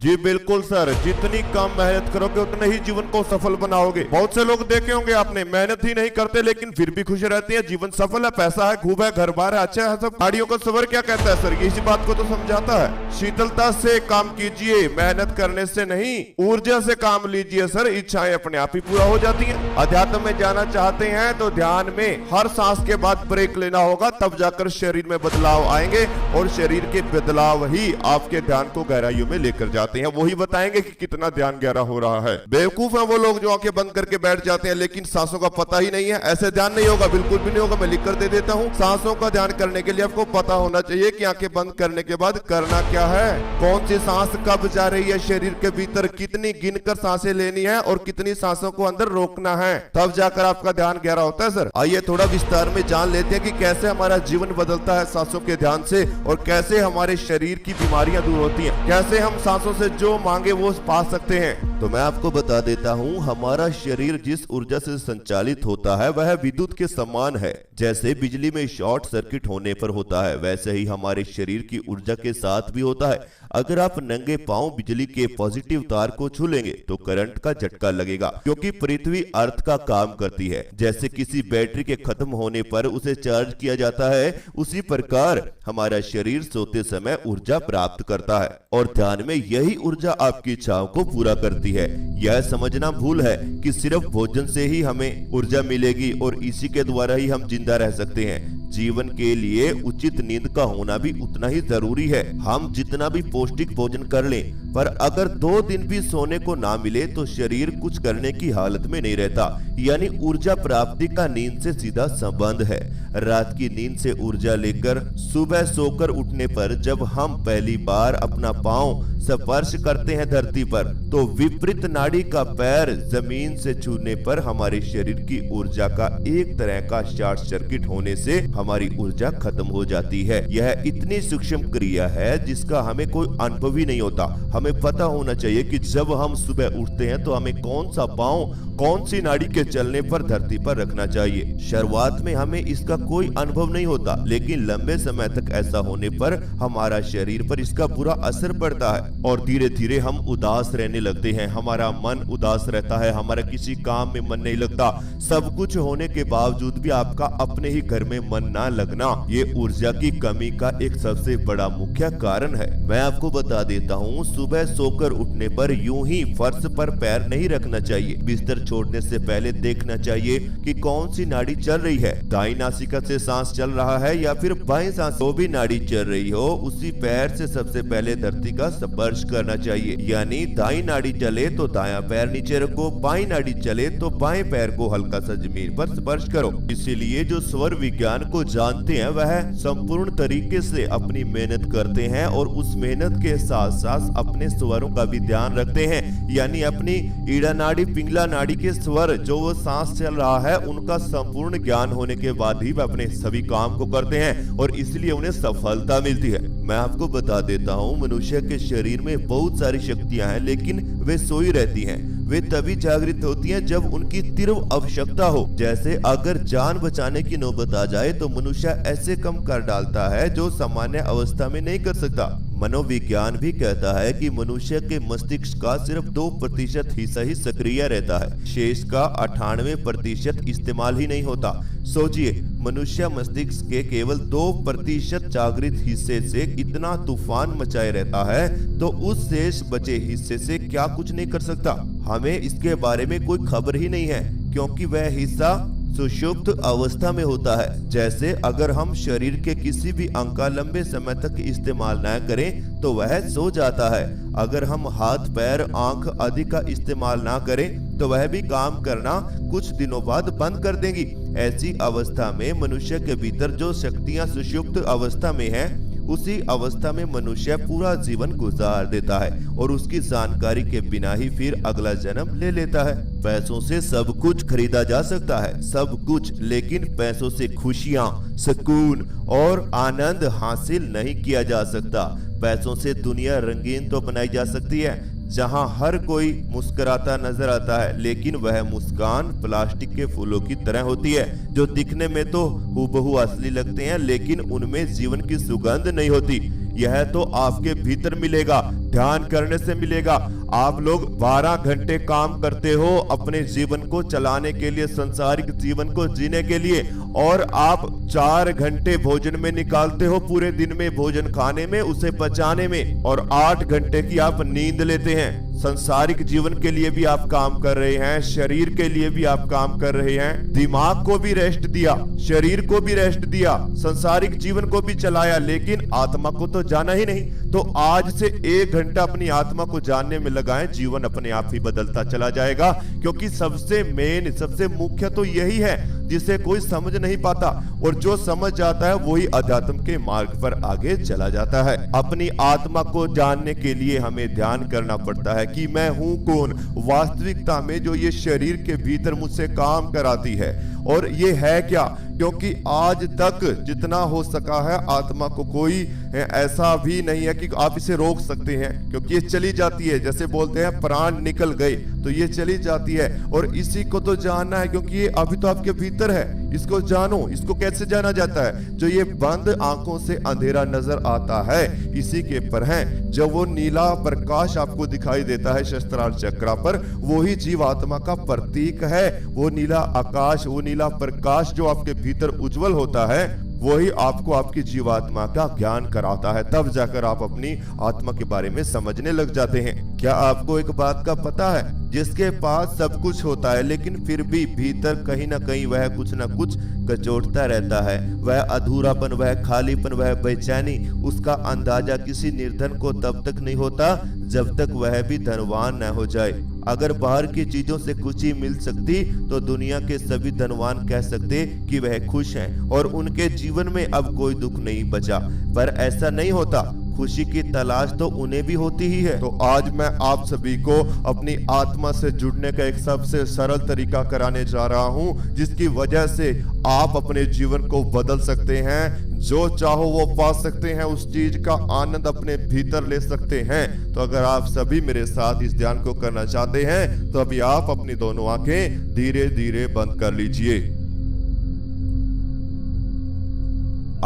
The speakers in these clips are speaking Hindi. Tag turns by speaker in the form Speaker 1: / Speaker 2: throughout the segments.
Speaker 1: जी बिल्कुल सर, जितनी कम मेहनत करोगे उतने ही जीवन को सफल बनाओगे। बहुत से लोग देखे होंगे आपने, मेहनत ही नहीं करते लेकिन फिर भी खुश रहते हैं, जीवन सफल है, पैसा है, खूब है, घर बार है, अच्छा है सब। गाड़ियों का सफर क्या कहता है सर, इसी बात को तो समझाता है। शीतलता से काम कीजिए, मेहनत करने से नहीं, ऊर्जा से काम लीजिए सर, इच्छाएं अपने आप ही पूरा हो जाती है। अध्यात्म में जाना चाहते हैं तो ध्यान में हर सांस के बाद ब्रेक लेना होगा, तब जाकर शरीर में बदलाव आएंगे और शरीर के बदलाव ही आपके ध्यान को गहराइयों में लेकर जाते हैं। वही बताएंगे कि कितना ध्यान गहरा हो रहा है। बेवकूफ है वो लोग जो आंखें बंद करके बैठ जाते हैं लेकिन सांसों का पता ही नहीं है। ऐसे ध्यान नहीं होगा, बिल्कुल भी नहीं होगा। मैं लिख कर दे देता हूँ, सांसों का ध्यान करने के लिए आपको पता होना चाहिए कि आंखें बंद करने के बाद करना क्या है, कौन सी सांस कब जा रही है शरीर के भीतर, कितनी गिनकर सांसें लेनी है और कितनी सांसों को अंदर रोकना है, तब जाकर आपका ध्यान गहरा होता है सर। आइए थोड़ा विस्तार में जान लेते हैं कि कैसे हमारा जीवन बदलता है सांसों के ध्यान से और कैसे हमारे शरीर की बीमारियां दूर होती हैं, कैसे हम सांसों से जो मांगे वो पा सकते हैं। तो मैं आपको बता देता हूँ, हमारा शरीर जिस ऊर्जा से संचालित होता है वह विद्युत के समान है। जैसे बिजली में शॉर्ट सर्किट होने पर होता है, वैसे ही हमारे शरीर की ऊर्जा के साथ भी होता है। अगर आप नंगे पांव बिजली के पॉजिटिव तार को छू लेंगे तो करंट का झटका लगेगा, क्योंकि पृथ्वी अर्थ का काम करती है। जैसे किसी बैटरी के खत्म होने पर उसे चार्ज किया जाता है, उसी प्रकार हमारा शरीर सोते समय ऊर्जा प्राप्त करता है और ध्यान में यही ऊर्जा आपकी इच्छाओं को पूरा करती है। यह समझना भूल है कि सिर्फ भोजन से ही हमें ऊर्जा मिलेगी और इसी के द्वारा ही हम जिंदा रह सकते हैं। जीवन के लिए उचित नींद का होना भी उतना ही जरूरी है। हम जितना भी पौष्टिक भोजन कर लें, पर अगर 2 दिन भी सोने को ना मिले तो शरीर कुछ करने की हालत में नहीं रहता। यानी ऊर्जा प्राप्ति का नींद से सीधा संबंध है। रात की नींद से ऊर्जा लेकर सुबह सोकर उठने पर जब हम पहली बार अपना पांव स्पर्श करते हैं धरती पर, तो विपरीत नाड़ी का पैर जमीन से छूने पर हमारे शरीर की ऊर्जा का एक तरह का शॉर्ट सर्किट होने से हमारी ऊर्जा खत्म हो जाती है। यह इतनी सूक्ष्म क्रिया है जिसका हमें कोई अनुभव ही नहीं होता। हमें पता होना चाहिए कि जब हम सुबह उठते हैं तो हमें कौन सा पांव कौन सी नाड़ी के चलने पर धरती पर रखना चाहिए। शुरुआत में हमें इसका कोई अनुभव नहीं होता, लेकिन लंबे समय तक ऐसा होने पर हमारा शरीर पर इसका बुरा असर पड़ता है और धीरे धीरे हम उदास रहने लगते हैं। हमारा मन उदास रहता है, हमारा किसी काम में मन नहीं लगता। सब कुछ होने के बावजूद भी आपका अपने ही घर में मन ना लगना, ये ऊर्जा की कमी का एक सबसे बड़ा मुख्य कारण है। मैं आपको बता देता हूँ, सुबह सोकर उठने पर यूं ही फर्श पर पैर नहीं रखना चाहिए। बिस्तर छोड़ने से पहले देखना चाहिए कि कौन सी नाड़ी चल रही है, दाई नासिका से सांस चल रहा है या फिर बाएं सांस। जो भी नाड़ी चल रही हो उसी पैर से सबसे पहले धरती का स्पर्श करना चाहिए। यानी दाई नाड़ी चले तो दायां पैर नीचे रखो, बाई नाड़ी चले तो बाएं पैर को हल्का सा जमीन पर स्पर्श करो। इसीलिए जो स्वर विज्ञान को जानते हैं वह संपूर्ण तरीके से अपनी मेहनत करते हैं और उस मेहनत के साथ साथ अपने स्वरों का भी ध्यान रखते हैं। यानी अपनी ईड़ा नाड़ी पिंगला नाड़ी के स्वर जो वो सांस चल रहा है उनका संपूर्ण ज्ञान होने के बाद ही वे अपने सभी काम को करते हैं और इसलिए उन्हें सफलता मिलती है। मैं आपको बता देता हूँ, मनुष्य के शरीर में बहुत सारी शक्तियां हैं, लेकिन वे सोई रहती हैं। वे तभी जागृत होती हैं जब उनकी तीव्र आवश्यकता हो। जैसे अगर जान बचाने की नौबत आ जाए तो मनुष्य ऐसे काम कर डालता है जो सामान्य अवस्था में नहीं कर सकता। मनोविज्ञान भी कहता है कि मनुष्य के मस्तिष्क का सिर्फ 2% हिस्सा ही सक्रिय रहता है, शेष का 98% इस्तेमाल ही नहीं होता। सोचिए, मनुष्य मस्तिष्क के केवल 2% जागृत हिस्से से इतना तूफान मचाए रहता है, तो उस शेष बचे हिस्से से क्या कुछ नहीं कर सकता। हमें इसके बारे में कोई खबर ही नहीं है, क्योंकि वह हिस्सा सुषुप्त अवस्था में होता है। जैसे अगर हम शरीर के किसी भी अंग का लंबे समय तक इस्तेमाल न करें तो वह सो जाता है। अगर हम हाथ पैर आंख आदि का इस्तेमाल ना करें तो वह भी काम करना कुछ दिनों बाद बंद कर देंगी। ऐसी अवस्था में मनुष्य के भीतर जो शक्तियां सुषुप्त अवस्था में हैं, उसी अवस्था में मनुष्य पूरा जीवन गुजार देता है और उसकी जानकारी के बिना ही फिर अगला जन्म ले लेता है। पैसों से सब कुछ खरीदा जा सकता है, सब कुछ, लेकिन पैसों से खुशियां, सुकून और आनंद हासिल नहीं किया जा सकता। पैसों से दुनिया रंगीन तो बनाई जा सकती है, जहां हर कोई मुस्कुराता नजर आता है, लेकिन वह मुस्कान प्लास्टिक के फूलों की तरह होती है जो दिखने में तो हूबहू असली लगते हैं, लेकिन उनमें जीवन की सुगंध नहीं होती। यह तो आपके भीतर मिलेगा, ध्यान करने से मिलेगा। आप लोग 12 घंटे काम करते हो अपने जीवन को चलाने के लिए, संसारिक जीवन को जीने के लिए, और आप 4 घंटे भोजन में निकालते हो पूरे दिन में, भोजन खाने में, उसे पचाने में, और 8 घंटे की आप नींद लेते हैं। संसारिक जीवन के लिए भी आप काम कर रहे हैं, शरीर के लिए भी आप काम कर रहे हैं, दिमाग को भी रेस्ट दिया, शरीर को भी रेस्ट दिया, संसारिक जीवन को भी चलाया, लेकिन आत्मा को तो जाना ही नहीं। तो आज से 1 घंटा अपनी आत्मा को जानने में लगाएं, जीवन अपने आप ही बदलता चला जाएगा। क्योंकि सबसे मेन, सबसे मुख्य तो यही है जिसे कोई समझ नहीं पाता, और जो समझ जाता है वही अध्यात्म के मार्ग पर आगे चला जाता है। अपनी आत्मा को जानने के लिए हमें ध्यान करना पड़ता है कि मैं हूं कौन वास्तविकता में, जो ये शरीर के भीतर मुझसे काम कराती है, और ये है क्या। क्योंकि आज तक जितना हो सका है आत्मा को कोई ऐसा भी नहीं है कि आप इसे रोक सकते हैं, क्योंकि ये चली जाती है। जैसे बोलते हैं प्राण निकल गए, तो ये चली जाती है, और इसी को तो जानना है, क्योंकि ये अभी तो आपके भीतर है। इसको जानो। इसको कैसे जाना जाता है? जो ये बंद आंखों से अंधेरा नजर आता है, इसी के पर है। जब वो नीला प्रकाश आपको दिखाई देता है शस्त्रार चक्रा पर, वही जीवात्मा का प्रतीक है। वो नीला आकाश, वो नीला प्रकाश जो आपके भीतर उज्जवल होता है, वही आपको आपकी जीवात्मा का ज्ञान कराता है। तब जाकर आप अपनी आत्मा के बारे में समझने लग जाते हैं। क्या आपको एक बात का पता है? जिसके पास सब कुछ होता है लेकिन फिर भी भीतर कहीं ना कहीं वह कुछ ना कुछ कचोटता रहता है, वह अधूरापन, वह खालीपन, वह बेचैनी, उसका अंदाजा किसी निर्धन को तब तक नहीं होता जब तक वह भी धनवान न हो जाए। अगर बाहर की चीजों से खुशी मिल सकती तो दुनिया के सभी धनवान कह सकते कि वह खुश हैं और उनके जीवन में अब कोई दुख नहीं बचा, पर ऐसा नहीं होता। खुशी की तलाश तो उन्हें भी होती ही है। तो आज मैं आप सभी को अपनी आत्मा से जुड़ने का एक सबसे सरल तरीका कराने जा रहा हूं, जिसकी वजह से आप अपने जीवन को बदल सकते हैं। जो चाहो वो पा सकते हैं, उस चीज का आनंद अपने भीतर ले सकते हैं। तो अगर आप सभी मेरे साथ इस ध्यान को करना चाहते हैं तो अभी आप अपनी दोनों आंखें धीरे धीरे बंद कर लीजिए।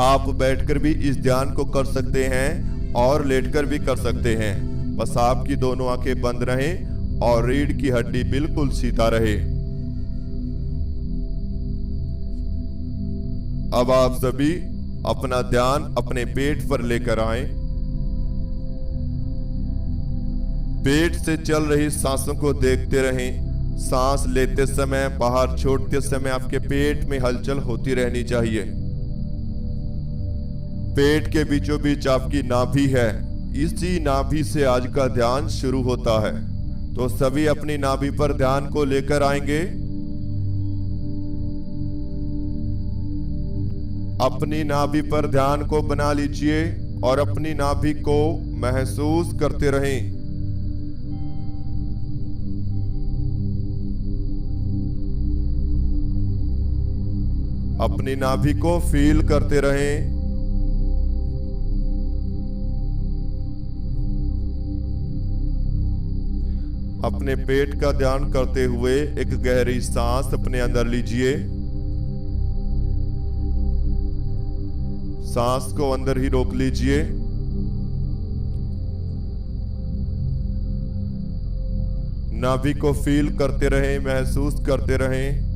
Speaker 1: आप बैठकर भी इस ध्यान को कर सकते हैं और लेटकर भी कर सकते हैं। बस आपकी दोनों आंखें बंद रहें और रीढ़ की हड्डी बिल्कुल सीधा रहे। अब आप सभी अपना ध्यान अपने पेट पर लेकर आएं। पेट से चल रही सांसों को देखते रहें। सांस लेते समय, बाहर छोड़ते समय आपके पेट में हलचल होती रहनी चाहिए। पेट के बीचों बीच आपकी नाभि है, इसी नाभि से आज का ध्यान शुरू होता है। तो सभी अपनी नाभि पर ध्यान को लेकर आएंगे। अपनी नाभि पर ध्यान को बना लीजिए और अपनी नाभि को महसूस करते रहें। अपनी नाभि को फील करते रहें। अपने पेट का ध्यान करते हुए एक गहरी सांस अपने अंदर लीजिए। सांस को अंदर ही रोक लीजिए। नाभि को फील करते रहें, महसूस करते रहें।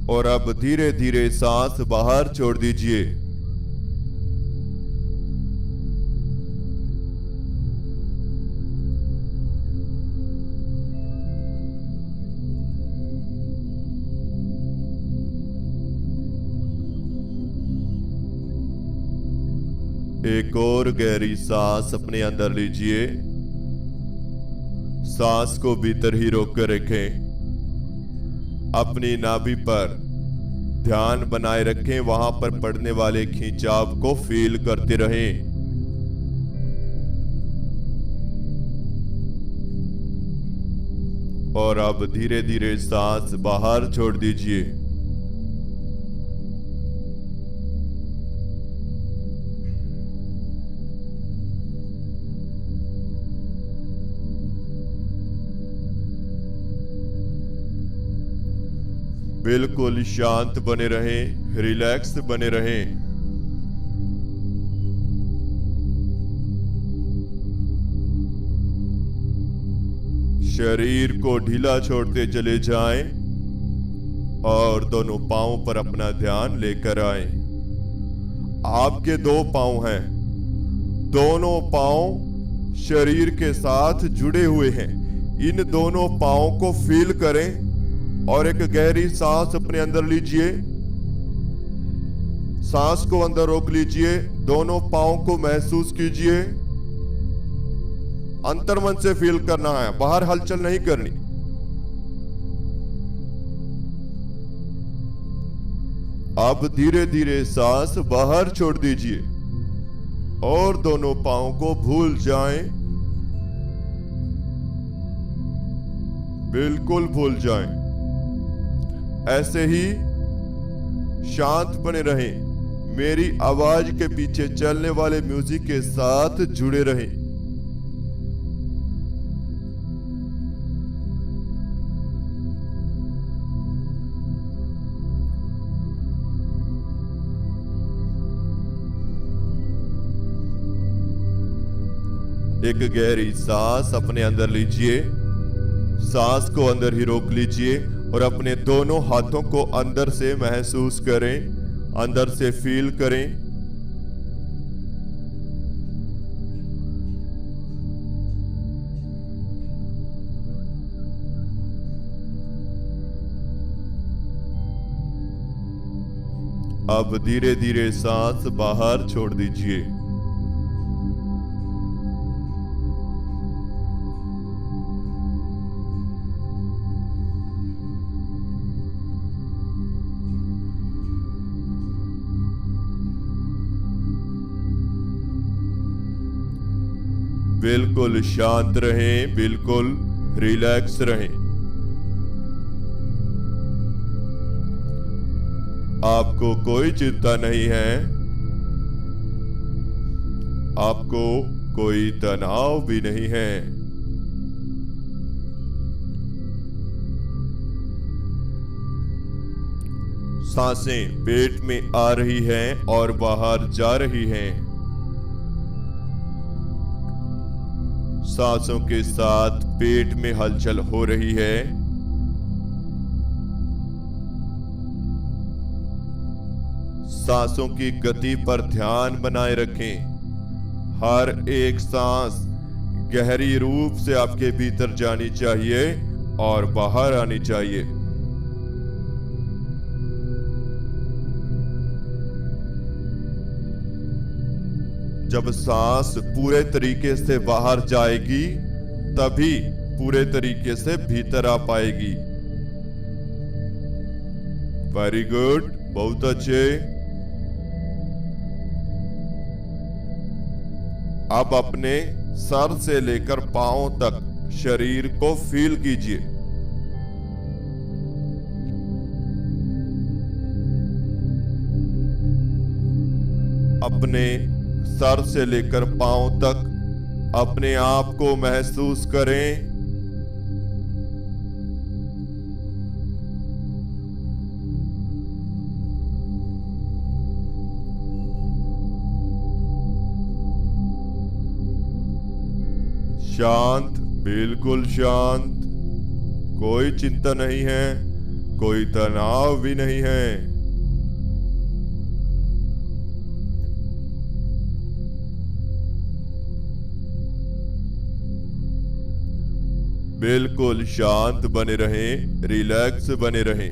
Speaker 1: और अब धीरे धीरे सांस बाहर छोड़ दीजिए। एक और गहरी सांस अपने अंदर लीजिए। सांस को भीतर ही रोक कर रखें। अपनी नाभि पर ध्यान बनाए रखें, वहां पर पड़ने वाले खिंचाव को फील करते रहें। और अब धीरे धीरे सांस बाहर छोड़ दीजिए। बिल्कुल शांत बने रहें, रिलैक्स बने रहें। शरीर को ढीला छोड़ते चले जाएं और दोनों पांवों पर अपना ध्यान लेकर आएं। आपके दो पांव हैं, दोनों पांव शरीर के साथ जुड़े हुए हैं। इन दोनों पांवों को फील करें और एक गहरी सांस अपने अंदर लीजिए। सांस को अंदर रोक लीजिए, दोनों पांवों को महसूस कीजिए। अंतर्मन से फील करना है, बाहर हलचल नहीं करनी। अब धीरे धीरे सांस बाहर छोड़ दीजिए और दोनों पांवों को भूल जाएं, बिल्कुल भूल जाएं। ऐसे ही शांत बने रहें, मेरी आवाज के पीछे चलने वाले म्यूजिक के साथ जुड़े रहें। एक गहरी सांस अपने अंदर लीजिए, सांस को अंदर ही रोक लीजिए और अपने दोनों हाथों को अंदर से महसूस करें, अंदर से फील करें। अब धीरे धीरे सांस बाहर छोड़ दीजिए। बिल्कुल शांत रहें, बिल्कुल रिलैक्स रहें। आपको कोई चिंता नहीं है, आपको कोई तनाव भी नहीं है। सांसें पेट में आ रही हैं और बाहर जा रही हैं। सांसों के साथ पेट में हलचल हो रही है। सांसों की गति पर ध्यान बनाए रखें। हर एक सांस गहरी रूप से आपके भीतर जानी चाहिए और बाहर आनी चाहिए। जब सांस पूरे तरीके से बाहर जाएगी तभी पूरे तरीके से भीतर आ पाएगी। वेरी गुड, बहुत अच्छे। अब अपने सर से लेकर पांव तक शरीर को फील कीजिए। अपने सर से लेकर पांव तक अपने आप को महसूस करें। शांत, बिल्कुल शांत, कोई चिंता नहीं है, कोई तनाव भी नहीं है। बिल्कुल शांत बने रहें, रिलैक्स बने रहें।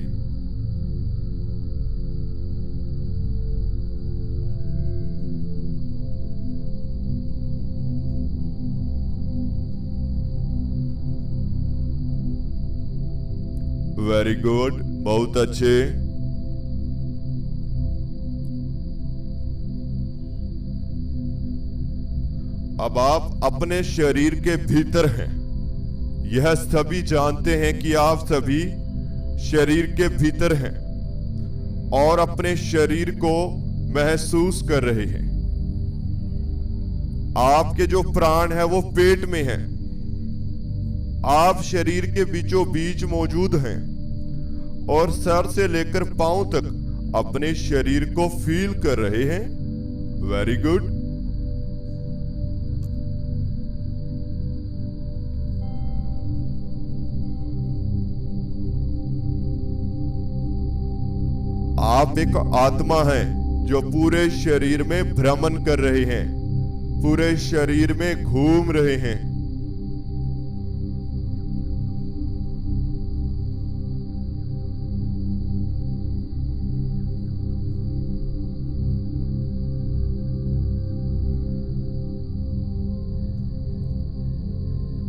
Speaker 1: वेरी गुड, बहुत अच्छे। अब आप अपने शरीर के भीतर हैं। यह सभी जानते हैं कि आप सभी शरीर के भीतर हैं और अपने शरीर को महसूस कर रहे हैं। आपके जो प्राण है वो पेट में है। आप शरीर के बीचों बीच मौजूद हैं और सर से लेकर पांव तक अपने शरीर को फील कर रहे हैं। Very good. आप एक आत्मा हैं जो पूरे शरीर में भ्रमण कर रहे हैं, पूरे शरीर में घूम रहे हैं।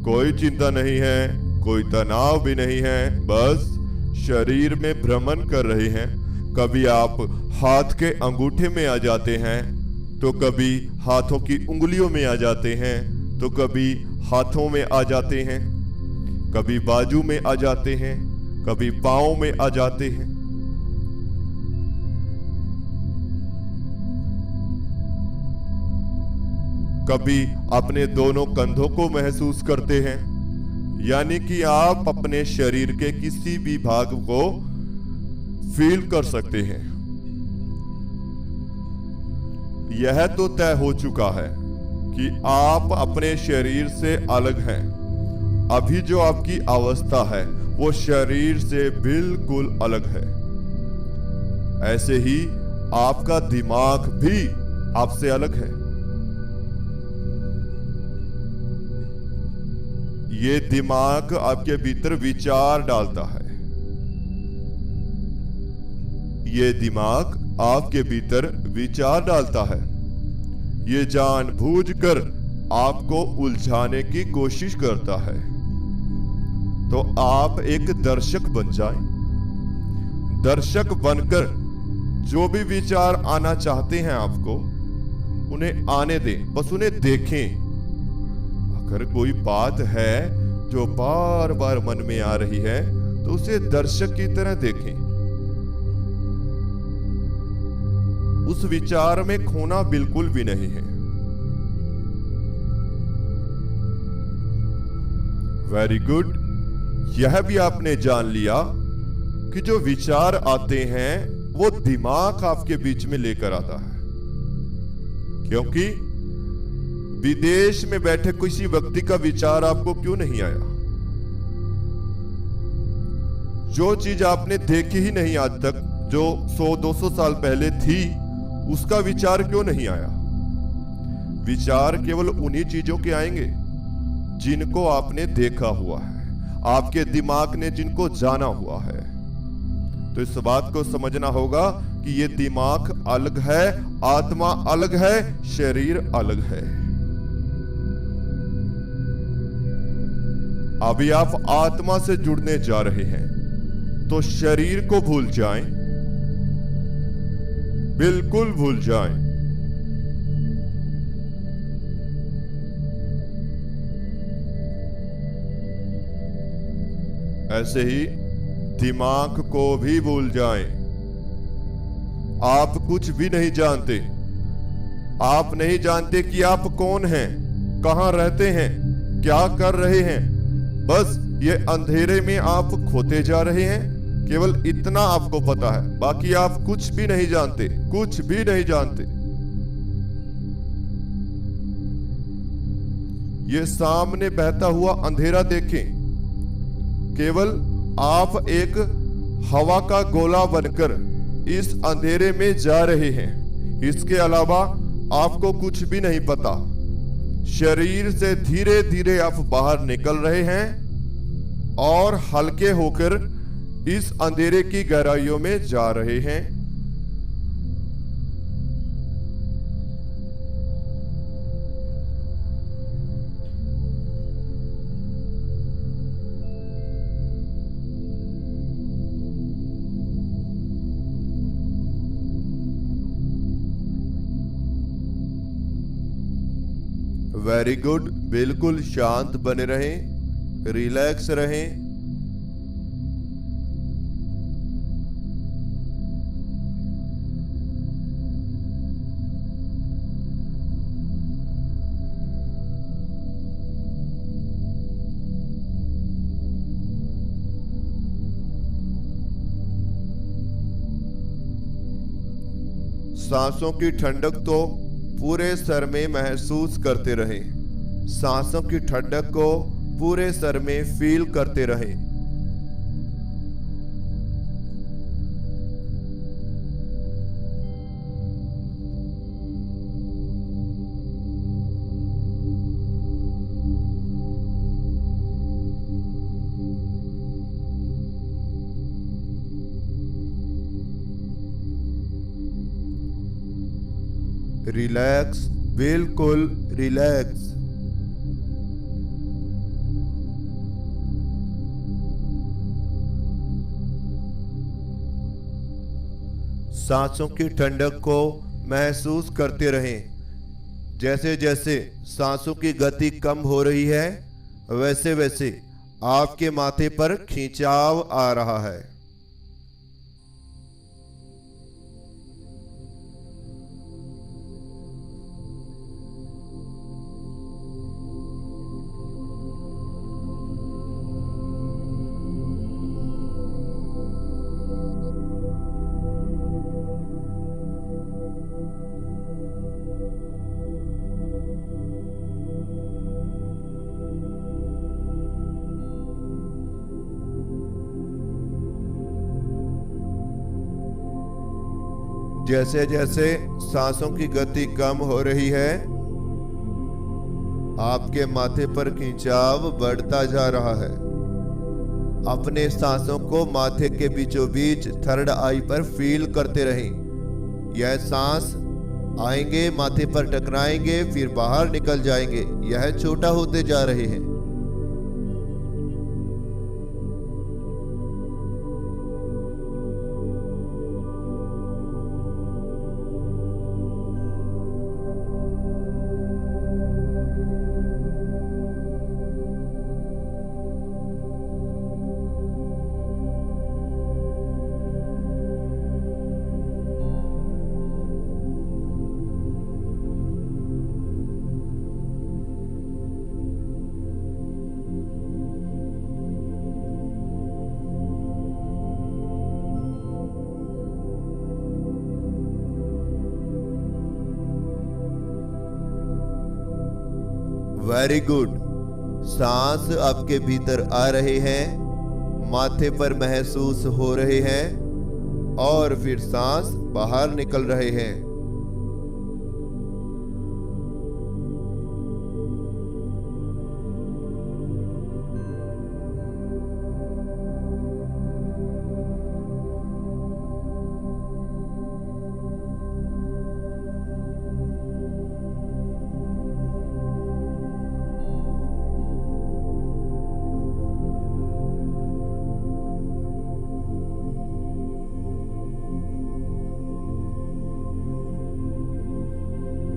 Speaker 1: कोई चिंता नहीं है, कोई तनाव भी नहीं है, बस शरीर में भ्रमण कर रहे हैं। कभी आप हाथ के अंगूठे में आ जाते हैं, तो कभी हाथों की उंगलियों में आ जाते हैं, तो कभी हाथों में आ जाते हैं, कभी बाजू में आ जाते हैं, कभी पांव में आ जाते हैं। कभी अपने दोनों कंधों को महसूस करते हैं, यानी कि आप अपने शरीर के किसी भी भाग को फील कर सकते हैं। यह तो तय हो चुका है कि आप अपने शरीर से अलग हैं। अभी जो आपकी अवस्था है वो शरीर से बिल्कुल अलग है। ऐसे ही आपका दिमाग भी आपसे अलग है। ये दिमाग आपके भीतर विचार डालता है। ये दिमाग आपके भीतर विचार डालता है। ये जानबूझकर आपको उलझाने की कोशिश करता है। तो आप एक दर्शक बन जाएं। दर्शक बनकर जो भी विचार आना चाहते हैं आपको, उन्हें आने दें, बस उन्हें देखें। अगर कोई बात है जो बार बार मन में आ रही है, तो उसे दर्शक की तरह देखें। उस विचार में खोना बिल्कुल भी नहीं है। Very good. यह भी आपने जान लिया कि जो विचार आते हैं वो दिमाग आपके बीच में लेकर आता है। क्योंकि विदेश में बैठे किसी व्यक्ति का विचार आपको क्यों नहीं आया? जो चीज आपने देखी ही नहीं आज तक, जो 100-200 साल पहले थी, उसका विचार क्यों नहीं आया? विचार केवल उन्हीं चीजों के आएंगे जिनको आपने देखा हुआ है, आपके दिमाग ने जिनको जाना हुआ है। तो इस बात को समझना होगा कि ये दिमाग अलग है, आत्मा अलग है, शरीर अलग है। अभी आप आत्मा से जुड़ने जा रहे हैं, तो शरीर को भूल जाएं, बिल्कुल भूल जाएं। ऐसे ही दिमाग को भी भूल जाएं। आप कुछ भी नहीं जानते। आप नहीं जानते कि आप कौन हैं, कहां रहते हैं, क्या कर रहे हैं। बस ये अंधेरे में आप खोते जा रहे हैं, केवल इतना आपको पता है। बाकी आप कुछ भी नहीं जानते, कुछ भी नहीं जानते। ये सामने बहता हुआ अंधेरा देखें, केवल आप एक हवा का गोला बनकर इस अंधेरे में जा रहे हैं। इसके अलावा आपको कुछ भी नहीं पता। शरीर से धीरे धीरे आप बाहर निकल रहे हैं और हल्के होकर इस अंधेरे की गहराइयों में जा रहे हैं। Very good. बिल्कुल शांत बने रहें, रिलैक्स रहें। सांसों की ठंडक तो पूरे सर में महसूस करते रहें। सांसों की ठंडक को पूरे सर में फील करते रहें। रिलैक्स, बिल्कुल रिलैक्स। सांसों की ठंडक को महसूस करते रहें। जैसे जैसे सांसों की गति कम हो रही है, वैसे वैसे आपके माथे पर खिंचाव आ रहा है। जैसे जैसे सांसों की गति कम हो रही है, आपके माथे पर खिंचाव बढ़ता जा रहा है। अपने सांसों को माथे के बीचों बीच थर्ड आई पर फील करते रहें। यह सांस आएंगे, माथे पर टकराएंगे, फिर बाहर निकल जाएंगे। यह छोटा होते जा रहे हैं। Very good. सांस आपके भीतर आ रहे हैं, माथे पर महसूस हो रहे हैं और फिर सांस बाहर निकल रहे हैं।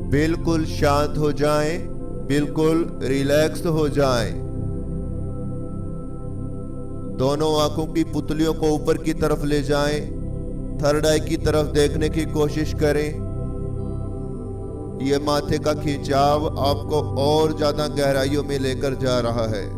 Speaker 1: बिल्कुल शांत हो जाएं, बिल्कुल रिलैक्स हो जाएं। दोनों आंखों की पुतलियों को ऊपर की तरफ ले जाएं, थर्ड आई की तरफ देखने की कोशिश करें। यह माथे का खिंचाव आपको और ज्यादा गहराइयों में लेकर जा रहा है।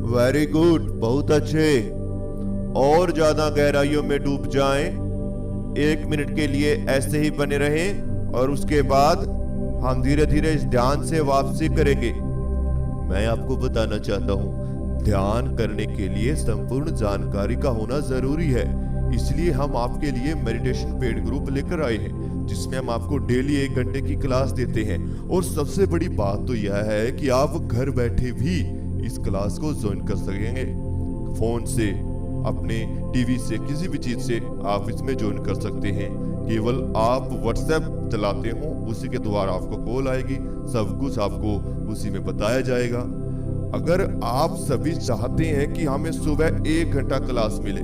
Speaker 1: वेरी गुड, बहुत अच्छे। और ज्यादा गहराइयों में डूब जाएं। 1 मिनट के लिए ऐसे ही बने रहें और उसके बाद हम धीरे धीरे इस ध्यान से वापसी करेंगे। मैं आपको बताना चाहता हूँ, ध्यान करने के लिए संपूर्ण जानकारी का होना जरूरी है। इसलिए हम आपके लिए मेडिटेशन पेड ग्रुप लेकर आए हैं, जिसमें हम आपको डेली 1 घंटे की क्लास देते हैं। और सबसे बड़ी बात तो यह है कि आप घर बैठे भी इस क्लास को ज्वाइन कर सकेंगे, फोन से, अपने टीवी से, किसी भी चीज से आप इसमें ज्वाइन कर सकते हैं। केवल आप व्हाट्सएप चलाते हो, उसी के द्वारा आपको कॉल आएगी, सब कुछ आपको उसी में बताया जाएगा। अगर आप सभी चाहते हैं कि हमें सुबह 1 घंटा क्लास मिले,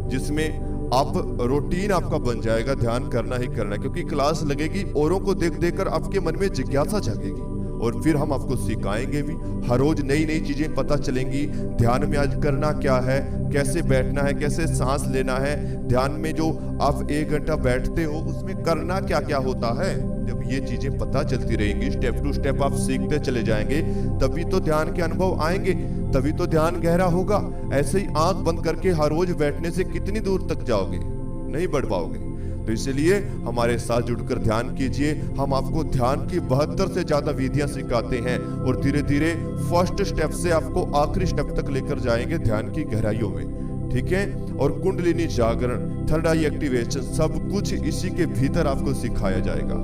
Speaker 1: जिसमें आप रूटीन आपका बन जाएगा, ध्यान करना ही करना, क्योंकि क्लास लगेगी, औरों को देख देकर आपके मन में जिज्ञासा जागेगी और फिर हम आपको सिखाएंगे भी। हर रोज नई नई चीजें पता चलेंगी। ध्यान में आज करना क्या है, कैसे बैठना है, कैसे सांस लेना है, ध्यान में जो आप 1 घंटा बैठते हो उसमें करना क्या क्या होता है। जब ये चीजें पता चलती रहेंगी, स्टेप टू स्टेप आप सीखते चले जाएंगे, तभी तो ध्यान के अनुभव आएंगे, तभी तो ध्यान गहरा होगा। ऐसे ही आंख बंद करके हर रोज बैठने से कितनी दूर तक जाओगे, नहीं बढ़ पाओगे। तो इसलिए हमारे साथ जुड़कर ध्यान कीजिए। हम आपको ध्यान की 72 से ज्यादा विधियां सिखाते हैं और धीरे धीरे फर्स्ट स्टेप से आपको आखिरी स्टेप तक लेकर जाएंगे ध्यान की गहराइयों में, ठीक है। और कुंडलिनी जागरण, थर्ड आई एक्टिवेशन, सब कुछ इसी के भीतर आपको सिखाया जाएगा।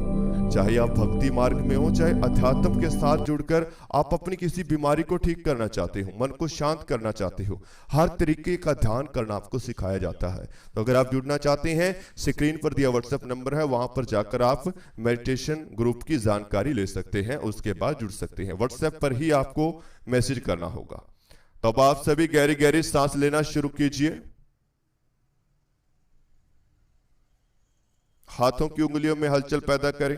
Speaker 1: चाहे आप भक्ति मार्ग में हो, चाहे अध्यात्म के साथ जुड़कर आप अपनी किसी बीमारी को ठीक करना चाहते हो, मन को शांत करना चाहते हो, हर तरीके का ध्यान करना आपको सिखाया जाता है। तो अगर आप जुड़ना चाहते हैं, स्क्रीन पर दिया व्हाट्सएप नंबर है, वहां पर जाकर आप मेडिटेशन ग्रुप की जानकारी ले सकते हैं, उसके बाद जुड़ सकते हैं। व्हाट्सएप पर ही आपको मैसेज करना होगा। तो अब आप सभी गहरी गहरी सांस लेना शुरू कीजिए। हाथों की उंगलियों में हलचल पैदा करें,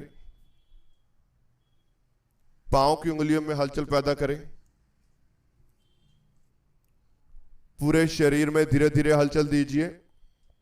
Speaker 1: पांव की उंगलियों में हलचल पैदा करें, पूरे शरीर में धीरे धीरे हलचल दीजिए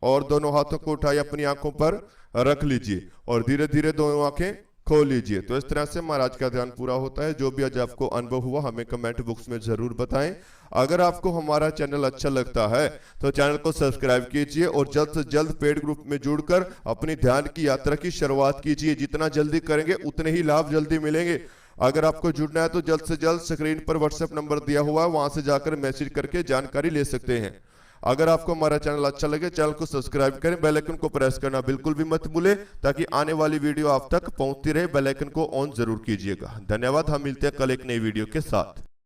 Speaker 1: और दोनों हाथों को उठाए अपनी आंखों पर रख लीजिए और धीरे धीरे दोनों आंखें खोल लीजिए। तो इस तरह से महाराज का ध्यान पूरा होता है। जो भी आज आपको अनुभव हुआ हमें कमेंट बॉक्स में जरूर बताएं। अगर आपको हमारा चैनल अच्छा लगता है तो चैनल को सब्सक्राइब कीजिए और जल्द से जल्द पेड ग्रुप में जुड़कर अपनी ध्यान की यात्रा की शुरुआत कीजिए। जितना जल्दी करेंगे उतने ही लाभ जल्दी मिलेंगे। अगर आपको जुड़ना है तो जल्द से जल्द स्क्रीन पर व्हाट्सएप नंबर दिया हुआ है, वहां से जाकर मैसेज करके जानकारी ले सकते हैं। अगर आपको हमारा चैनल अच्छा लगे, चैनल को सब्सक्राइब करें, बेल आइकन को प्रेस करना बिल्कुल भी मत भूलें, ताकि आने वाली वीडियो आप तक पहुंचती रहे। बेल आइकन को ऑन जरूर कीजिएगा। धन्यवाद। हम मिलते हैं कल एक नई वीडियो के साथ।